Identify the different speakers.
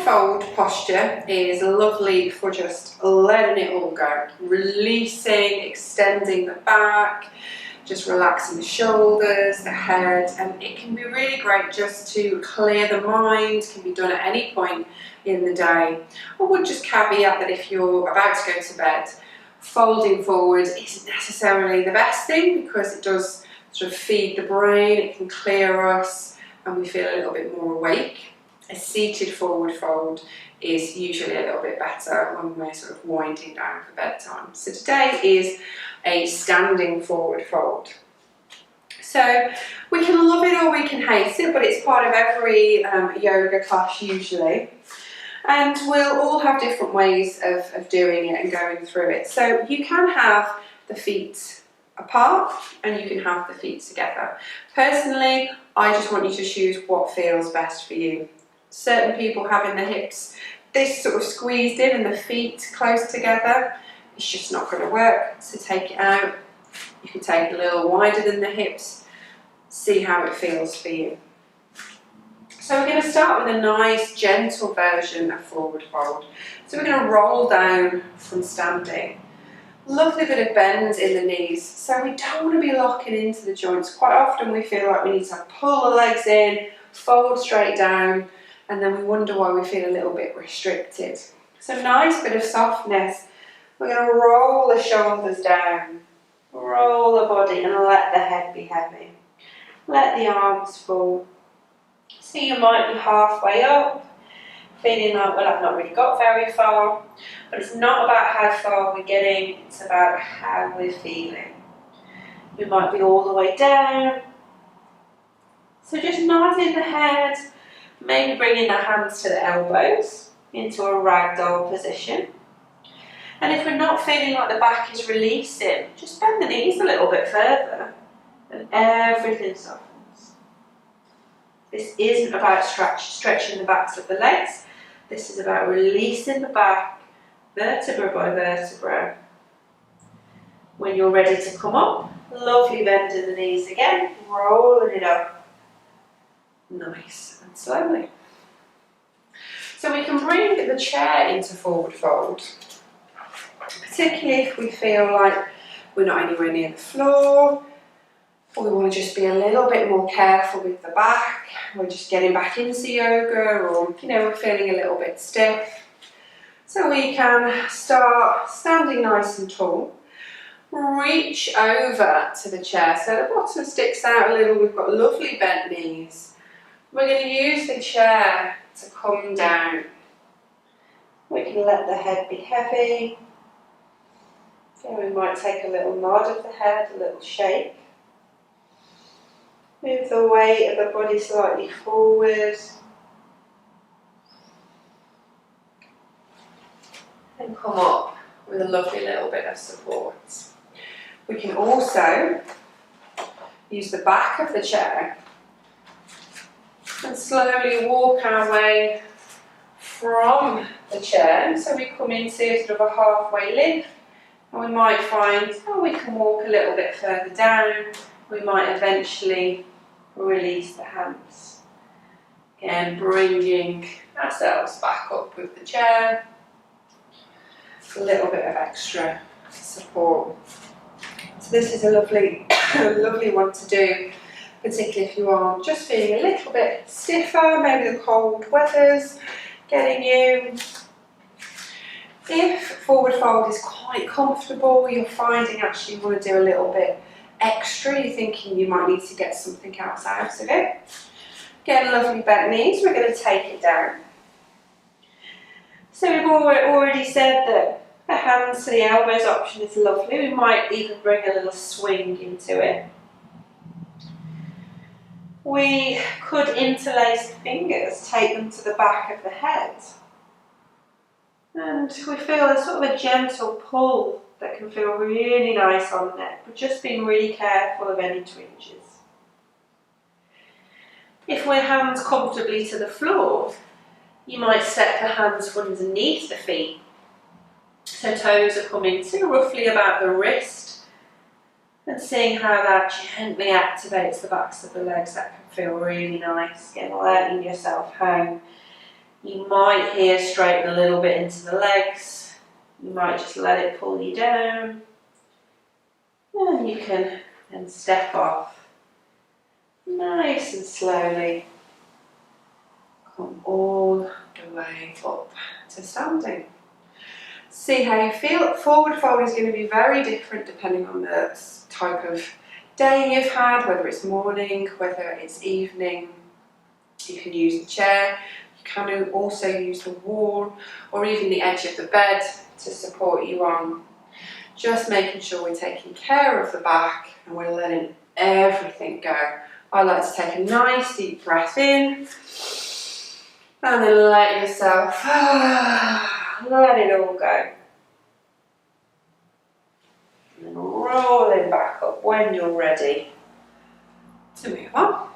Speaker 1: fold posture is lovely for just letting it all go, releasing, extending the back, just relaxing the shoulders, the head, and it can be really great just to clear the mind. It can be done at any point in the day. I would just caveat that if you're about to go to bed, folding forward isn't necessarily the best thing because it does sort of feed the brain, it can clear us, and we feel a little bit more awake. A seated forward fold is usually a little bit better when we're sort of winding down for bedtime. So today is a standing forward fold. So we can love it or we can hate it, but it's part of every yoga class usually. And we'll all have different ways of doing it and going through it. So you can have the feet apart and you can have the feet together. Personally, I just want you to choose what feels best for you. Certain people having the hips this sort of squeezed in and the feet close together, it's just not going to work. So take it out. You can take it a little wider than the hips. See how it feels for you. So we're going to start with a nice gentle version of forward fold. So we're going to roll down from standing. Lovely bit of bend in the knees. So we don't want to be locking into the joints. Quite often we feel like we need to pull the legs in, fold straight down, and then we wonder why we feel a little bit restricted. So nice bit of softness. We're going to roll the shoulders down, roll the body and let the head be heavy. Let the arms fall. So you might be halfway up, feeling like, well, I've not really got very far, but it's not about how far we're getting, it's about how we're feeling. We might be all the way down. So just nodding the head, maybe bringing the hands to the elbows into a ragdoll position. And if we're not feeling like the back is releasing, just bend the knees a little bit further and everything softens. This isn't about stretching the backs of the legs. This is about releasing the back, vertebra by vertebra. When you're ready to come up, lovely bend in the knees again, rolling it up. Nice and slowly. So we can bring the chair into forward fold, particularly if we feel like we're not anywhere near the floor, or we want to just be a little bit more careful with the back, we're just getting back into yoga, or we're feeling a little bit stiff. So we can start standing nice and tall, reach over to the chair so the bottom sticks out a little, we've got lovely bent knees. We're going to use the chair to come down. We can let the head be heavy. So we might take a little nod of the head, a little shake. Move the weight of the body slightly forward. And come up with a lovely little bit of support. We can also use the back of the chair and slowly walk our way from the chair. So we come into sort of a halfway lift, and we might find, we can walk a little bit further down. We might eventually release the hands. Again, bringing ourselves back up with the chair. A little bit of extra support. So this is a lovely, lovely one to do, particularly if you are just feeling a little bit stiffer, maybe the cold weather's getting you. If forward fold is quite comfortable, you're finding actually you want to do a little bit extra, you're thinking you might need to get something else out of it. Get lovely bent knees, we're going to take it down. So we've already said that the hands to the elbows option is lovely. We might even bring a little swing into it. We could interlace the fingers, take them to the back of the head. And we feel a sort of a gentle pull that can feel really nice on the neck, but just being really careful of any twinges. If we're hands comfortably to the floor, you might step the hands underneath the feet. So toes are coming to roughly about the wrist, and seeing how that gently activates the backs of the legs. That can feel really nice. Again, letting yourself hang
Speaker 2: You might here straighten a little bit into the legs. You might just let it pull you down. And you can then step off nice and slowly. Come all the way up to standing. See how you feel. Forward fold is going to be very different depending on the type of day you've had, whether it's morning, whether it's evening. You can use the chair, you can also use the wall or even the edge of the bed to support you on. Just making sure we're taking care of the back and we're letting everything go. I like to take a nice deep breath in and then let yourself let it all go. And then rolling back up when you're ready to move on.